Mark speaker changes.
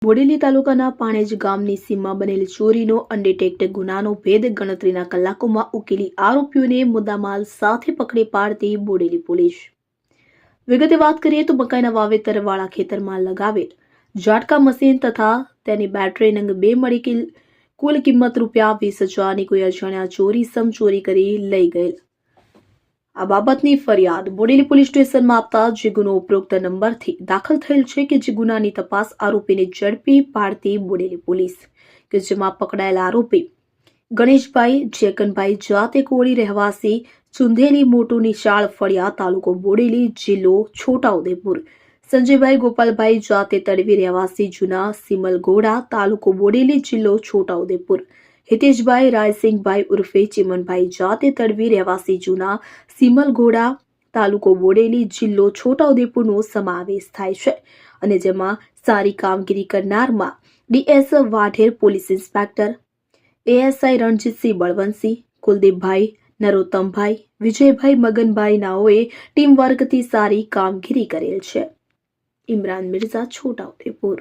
Speaker 1: બોડેલી તાલુકાના પાણેજ ગામની સીમમાં બનેલ ચોરીનો અનડિટેક્ટ ગુનાનો ભેદ ગણતરીના કલાકોમાં ઉકેલી આરોપીઓને મુદ્દામાલ સાથે પકડી પાડતી બોડેલી પોલીસ। વિગતે વાત કરીએ તો મકાઈના વાવેતરવાળા ખેતરમાં લગાવેલ ઝાટકા મશીન તથા તેની બેટરી નંગ 2 મળી કુલ કિંમત ₹20,000ની કોઈ અજાણ્યા ચોરીસમ ચોરી કરી લઈ ગયેલ। આ બાબતની ફરિયાદ બોડેલી પોલીસ સ્ટેશનમાં આપતા જે ગુનો ઉપરોક્ત નંબરથી દાખલ થયેલ છે કે જે ગુનાની તપાસ આરોપીને ઝડપી પાડતી બોડેલી પોલીસ કે જેમાં પકડાયેલ આરોપી ગણેશભાઈ જેકનભાઈ જાતે કોળી રહેવાસી ચુંધેલી મોટું નિશાળ ફળિયા તાલુકો બોડેલી જિલ્લો છોટાઉદેપુર, સંજયભાઈ ગોપાલભાઈ જાતે તડવી રહેવાસી જૂના સિમલગોડા તાલુકો બોડેલી જિલ્લો છોટાઉદેપુર, હિતેશભાઈ રાયસિંગભાઈ ઉર્ફે ચિમનભાઈ જાતે તડવી રહેવાસી જૂના સિમલગોડા તાલુકો બોડેલી જિલ્લો છોટાઉદેપુરનો સમાવેશ થાય છે અને જેમાં સારી કામગીરી કરનારમાં DS Vadher police inspector, ASI Ranjitsinh Balvantsinh, Kuldeepbhai, Narottambhai, Vijaybhai Maganbhai નાઓએ ટીમ વર્કથી સારી કામગીરી કરેલ છે। ઇમરાન મિર્ઝા, છોટાઉદેપુર।